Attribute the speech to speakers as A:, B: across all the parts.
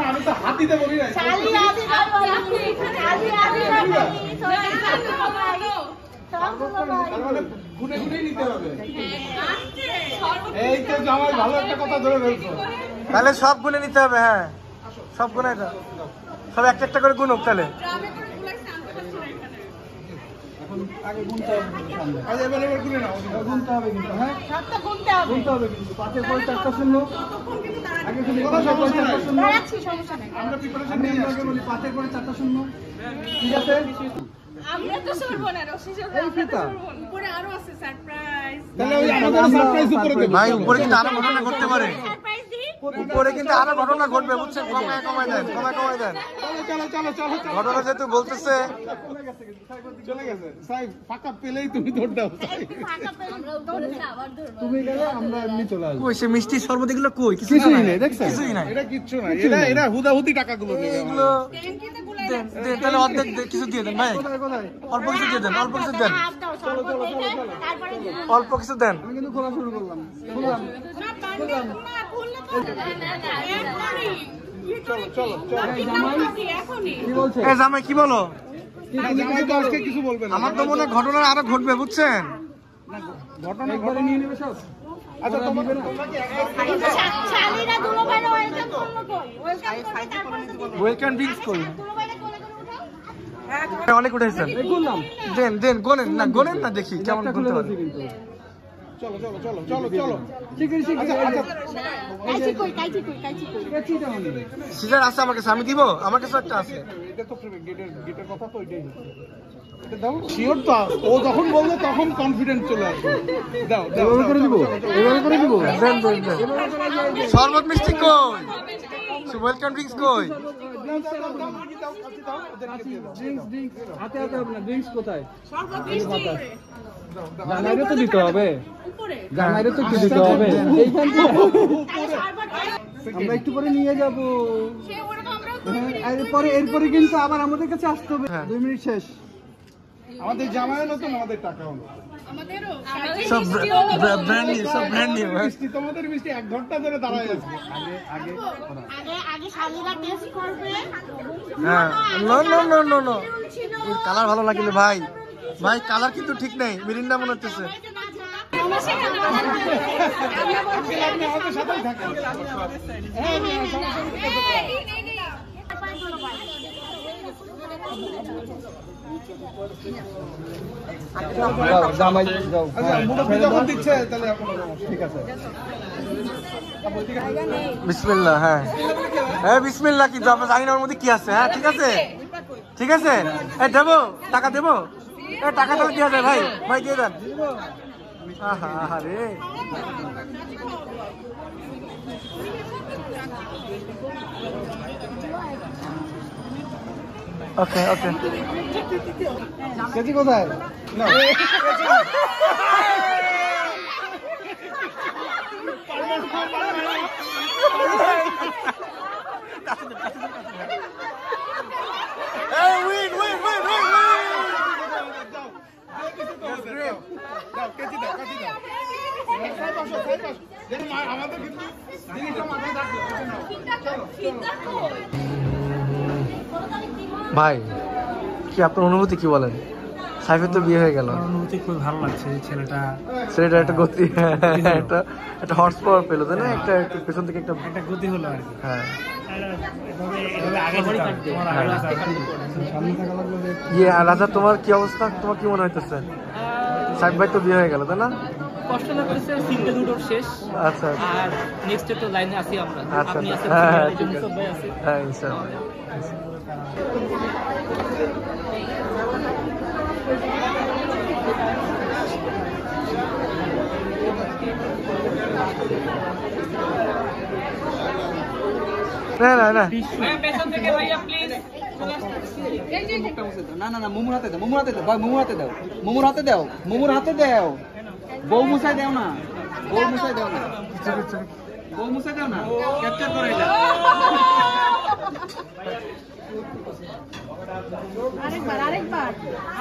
A: আমি তো হাতিতে বলি না গুনে গুনে নিতে হবে। এই তো জামাই ভালো একটা কথা ধরে ফেলছো।
B: তাহলে সব গুনে নিতে হবে। হ্যাঁ সব গুনে সব একটা একটা করে গুনুক তাহলে।
A: এখন আগে গুনতে হবে, আগে এবার গুনে নাও, গুনতে হবে কিন্তু। হ্যাঁ সবটা গুনতে হবে, গুনতে হবে কিন্তু। 5 এর পরে 4টা শূন্য আগে শুনি, কোনো সমস্যা নাই, রাখছি সমস্যা নাই। আমরা প্রিপারেশন নিয়ে আগে বলি 5 এর পরে 4টা শূন্য, ঠিক আছে?
C: আমরা তো শুনবো না, রশিদ
A: এই পিতা
C: উপরে আরো আছে সারপ্রাইজ।
A: তাহলে ওই আমাদের সারপ্রাইজ উপরে দেব
B: ভাই। উপরে কিন্তু আরো ঘটনা ঘটতে পারে,
C: সারপ্রাইজ দি
B: উপরে কিন্তু আরো ঘটনা ঘটবে বুঝছেন। কমায় কমায় দেন, কমায় কমায় দেন।
A: চলো চলো চলো চলো।
B: ঘটনা যেহেতু বলতেছে
A: চলে গেছে সাহেব, ফাঁকা পেলেই তুমি দৌড় দাও।
C: ফাঁকা পেলে দৌড়ে আবার ধরবো।
A: তুমি গেলে আমরা এমনি চলে আসবো।
B: কই সে মিষ্টি শরবত এগুলো কই?
A: কিছুই নেই, দেখছেন?
B: কিছুই নাই,
A: এটা কিচ্ছু নাই, এটা এটা হুদাহুদি টাকাগুলো দেবে
B: এগুলো
C: ট্যাঙ্কিতে গুলাই
B: দেন দেন। তাহলে অর্ধেক কিছু দিয়ে দেন ভাই,
A: কোথায় কোথায়?
B: অল্প কিছু দিয়ে দেন, অল্প কিছু দেন,
C: হাত দাও শরবত দেখে তারপরে দিবো।
B: অল্প কিছু দেন।
A: আমি কিন্তু খোলা শুরু করলাম, খুললাম।
C: না পান্ডে না খুললে তো না এখনই
A: চলো চলো চলো।
C: এখনই
A: কি বলছে?
B: এ জামাই কি বলো?
A: জামাই তো আজকে কিছু বলবে না।
B: আমার তো মনে হয় ঘটনা আরো ঘটবে বুঝছেন।
A: ঘটনা একবারে নিয়ে নেবে সব। আচ্ছা তোমরা কি
C: শালিরা দুলো বাইরে ওয়েলকাম করলো কই? ওয়েলকাম
B: ওয়েলকাম ড্রিঙ্কস কই?
C: দুলো বাইরে কোলে করে উঠাও।
B: অনেক উঠেছেন।
A: খুললাম?
B: দেন দেন, গোনেন না, গোনেন না, দেখি কেমন গুনতে পারে।
A: চলো চলো চলো চলো চলো। ঠিক আছে ঠিক আছে। আচ্ছা
C: কাইচি কই কাইচি কই কাইচি কই?
A: কেচিটা মানে
B: সিজার আছে আমার কাছে, আমি দিব, আমার কাছে একটা আছে।
A: এটা তো গেটের কথা তো এটাই হচ্ছে। এটা দাও শিওর তো। ও যখন বলবে তখন কনফিডেন্স চলে আসবে। দাও দাও এভাবে করে দিব, এভাবে করে দিব।
B: দেন দেন দেন। শরবত মিষ্টি কই? ওয়েলকাম ড্রিঙ্কস কই?
A: হাতে হাতে হবে না, ড্রিঙ্কস কোথায়?
C: শরবত মিষ্টি
A: জানাইরে তো দিতে হবে,
C: উপরে
A: জানাইরে তো কি দিতে হবে। এইখান থেকে
C: শরবত
A: আমরা একটু পরে নিয়ে যাব।
C: সে ওরকম আমরাও তো
A: এরপরে কিন্তু আবার আমাদের কাছে আসতে হবে। 2 মিনিট শেষ। আমাদের জামাই নতুন, আমাদের টাকাও নতুন।
C: আমাদেরও
B: সব ব্র্যান্ড নিউ, সব ব্র্যান্ড নিউ।
A: মিষ্টি তোমাদের মিষ্টি 1 ঘন্টা ধরে দাঁড়ায় আছে। আগে
C: আগে শালিরা টেস্ট করবে।
B: হ্যাঁ no no no no no, colour ভালো না কিন্তু ভাই। ভাই কালার কিন্তু ঠিক নেই, মিরিন্ডা মনে হচ্ছে।
A: আমাদের সাথেই থাকেন।
B: জামাই যাও।
A: আচ্ছা মুরব্বি যখন দিচ্ছে তাহলে ঠিক আছে।
B: বিসমিল্লাহ। হ্যাঁ হ্যাঁ বিসমিল্লাহ। কিন্তু আমরা জানি না ওর মধ্যে কি আছে। হ্যাঁ ঠিক আছে ঠিক আছে। এই দেবো, টাকা দেবো। এই টাকা তো দিয়ে দেয় ভাই, ভাই দিয়ে দেন। আহা আহা রে। ওকে ওকে।
A: কেজি কোথায়? না
B: Hey, win, win, win, win, win.
A: আমাদের কিন্তু জিনিসটা মাথায় থাকবে।
B: ভাই কি আপনার অনুভূতি কি বলেন? সাইফের তো বিয়ে হয়ে গেল।
D: অনুভূতি খুব ভালো লাগছে।
B: ছেলেটা একটা গতি, একটা হর্স পাওয়ার পেলো তাই না? একটা পেছন থেকে একটা
D: গতি হলো আর কি।
B: হ্যাঁ
A: সামনে থাকা লাগলো যে
B: ইয়ে। আর রাজা তোমার কি অবস্থা? তোমার কি মনে হইতেছে? সাইফ ভাই তো বিয়ে হয়ে গেল তাই না?
D: কষ্ট লাগতেছে, সিঙ্গেল দুটোর শেষ।
B: আচ্ছা
D: আর নেক্সট তো লাইনে আছি আমরা।
B: আচ্ছা
D: আপনি আছেন,
B: হ্যাঁ
D: এই জন্য সবাই আছে।
B: হ্যাঁ ইনশাআল্লাহ। না না না
D: পেছন থেকে ভাইয়া প্লিজ।
E: না না না, মোমোর হাতে দাও, মোমোর হাতে দাও ভাই, মোমোর হাতে দাও, মোমোর হাতে দাও, মোমোর হাতে দাও। বউ মুছাই দাও না, বউ মুছাই দাও না, বউ মুছাই দাও না, ক্যাপচার করে এটা।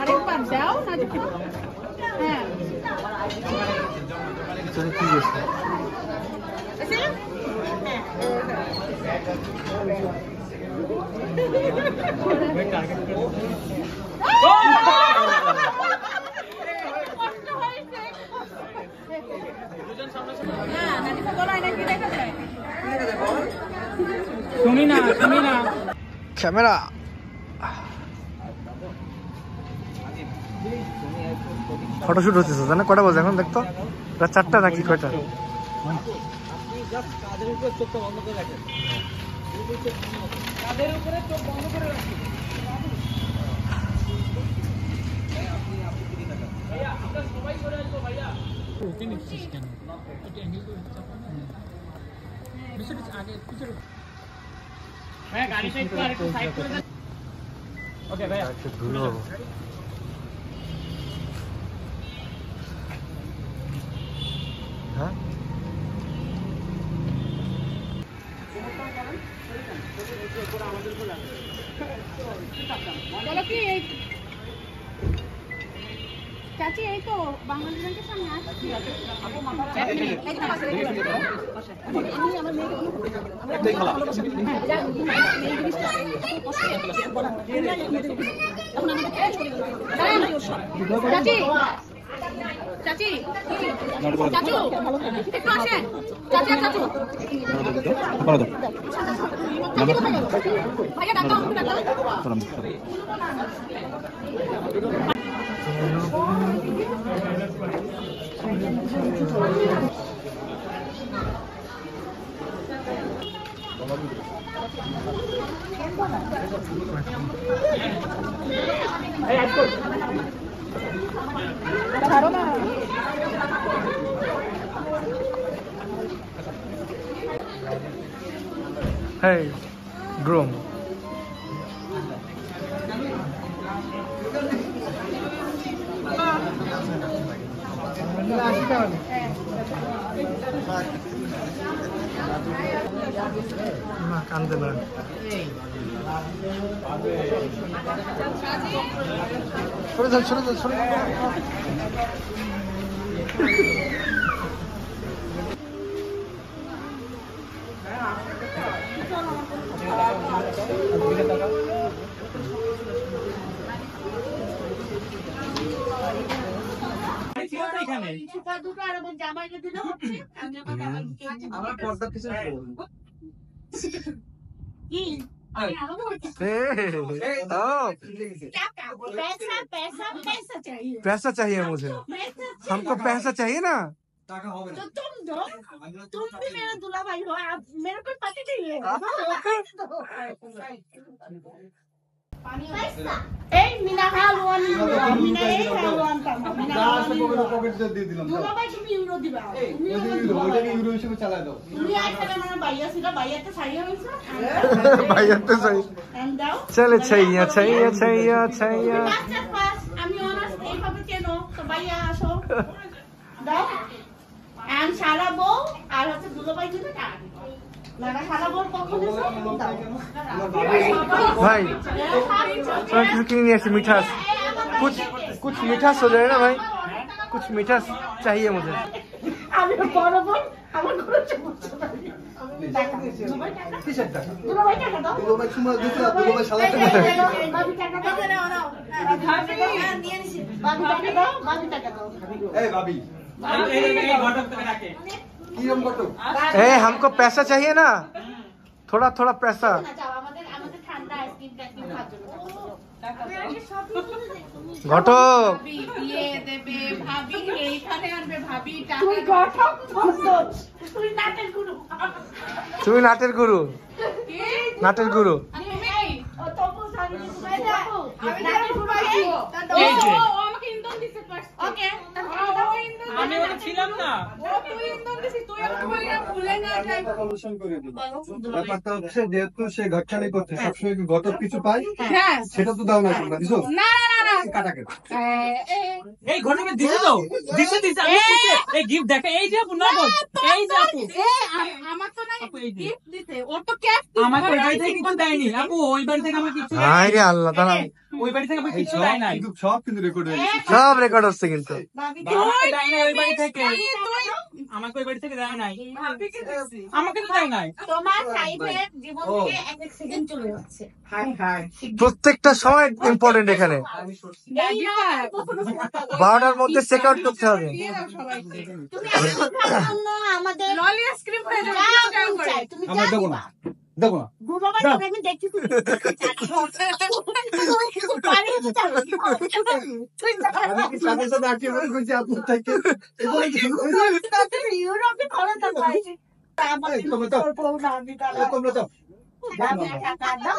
C: আরেকবার দাও না দেখি। হ্যাঁ
B: কি গেছে?
D: শুনি না
B: ক্যামেরা ফটোশুট হচ্ছে জানা কটা বাজে এখন দেখতো রাত 4টা নাকি কয়টা
E: কাদের উপরে চোখটা বন্ধ করে রাখেন কাদের উপরে চোখ বন্ধ করে রাখেন
D: হ্যাঁ গাড়িটা একটু আরেকটু সাইড করে দেন ওকে ভাইয়া
B: একটু দূরে হবো হ্যাঁ
C: বলো কি চাচি এই তো বাংলাদেশ ব্যাংকের সামনে আসছি চাচি চাচি চাচু একটু আসেন চাচি আর চাচু ভাইয়া ডাক্তার
B: Hey, groom. না কান্দে না সরে যান সরে যান সরে যান
E: আমার পর্দা কিছু
B: पैसा चाहिए मुझे हमको पैसा चाहिए ना
E: টাকা হবে না
C: तो तुम दो तुम भी मेरा दूल्हा भाई हो आप मेरे को पति नहीं है এই মিনা হালওয়ান মিনা এই হালওয়ান মিনা
A: পকেট দিয়ে দিলাম
C: दूल्हा भाई তুমি ইউরো দিবা তুমি
A: ওইটাকে ইউরো হিসেবে চালাই দাও
C: তুমি আইছিলে মানে বাইয়া ছিল বাইয়া তো সাইয়া হইছে
B: भैया तो सही
C: এন্ড দাও
B: चले छैया छैया छैया छैया
C: মাস্টার পাস আমি অনার্স এইভাবে কেন তো বাইয়া আসো দাও এন্ড সারা বউ আর হচ্ছে দুলো ভাই দিতে টাকা লাগা সারা বউ কখন দিছো দাও
B: भाई थोड़ा किसी के लिए ऐसे मिठास कुछ मिठास हो जाए ना भाई कुछ मिठास चाहिए मुझे
C: আমি বড় বোন আমার খরচ করতে পারি
A: কিসের টাকা
C: দুলো ভাই টাকা দাও
A: দুলো ভাই সময় দিতে দুলো ভাই সালা টাকা
C: বাবি টাকা দাও নাও নিয়ে নিছি বাবি টাকা দাও বাবি টাকা দাও
A: এই ভাবি
D: এই ঘটক থেকে রাখে
A: কি রকম কত
B: ए हमको पैसा चाहिए ना थोड़ा थोड़ा पैसा
C: না যাও আমাদের আমাদের ঠান্ডা আইসক্রিম টাইসক্রিম খাওয়ার জন্য
B: ঘটক
C: ভাবি বিয়ে দেবে ভাবি এইখানে আনবে ভাবি টাকা তুই ঘটক বসছ তুই নাটের গুরু
B: তুমি নাটের গুরু নাটের গুরু
C: আমি ও তপু সারি আমি নাটের গুরু আছি
D: এই যে।
C: ও আমাকে ইন্ধন দিতে পারছ ওকে
D: আমি ওটা ছিলাম না
C: ও তুই ইন্ধন দিছিস তুই আমাকে বলি না ভুলে না যাই
A: সলিউশন করে দিই ব্যাপারটা হচ্ছে যেহেতু সে ঘটকানি করছে সবসময় কি ঘটক কিছু পাই
C: হ্যাঁ
A: সেটা তো দাও না তোমরা দিছো
C: না না না
A: কাটা কেটে
D: এই ঘটকে দিছে তো দিছে দিছে আমি দিছে এই গিফট দেখে এই যে আপু নগদ এই যে আপু
C: আমার তো না
D: আপু এই যে
C: গিফট দিতে ওর তো ক্যাশ
D: আমার ওই বাড়ি থেকে কিছু দেয়নি আপু ওই বাড়ি থেকে আমার কিছু
B: হাই রে আল্লাহ তাআলা
D: ওই বাড়ি থেকে আমার কিছু দেয় নাই
A: কিন্তু সব কিন্তু রেকর্ড হয়ে গেছে
B: সব রেকর্ড হচ্ছে কিন্তু
C: ভাবি
D: বাবা দেয় না ওই বাড়ি থেকে আমাকে ওই বাড়ি থেকে দেয় নাই, আমাকে তো দেয় নাই।
C: তোমার সাইফের জীবন থেকে এক এক সেকেন্ড চলে যাচ্ছে।
B: প্রত্যেকটা সময় ইম্পর্টেন্ট এখানে।
C: এই না, কখনো করতে হবে।
B: 12টার মধ্যে চেক আউট করতে হবে।
C: তুমি আমার জন্য আমাদের ললি আইসক্রিম হয়ে যাবে। তুমি
E: আমরা
C: যা
E: দেবো না,
C: দিবা।
E: দেবো না।
C: দুলাভাই তোকে আমি দেখছি তুই পারি তো যাবে। তুই
A: সাথে সাথে আটকে পড়ে কইছি আপনার থেকে
C: ইউরোপে খরচ আছে আমার
A: তোমরা তো
C: বউ না আমি
A: তোমরা তো
C: টাকা দাও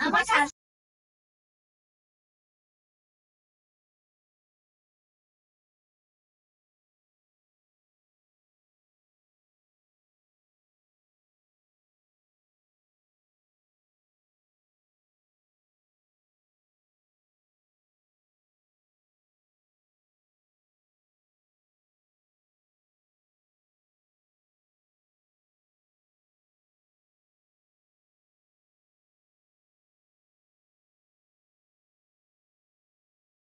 C: আমার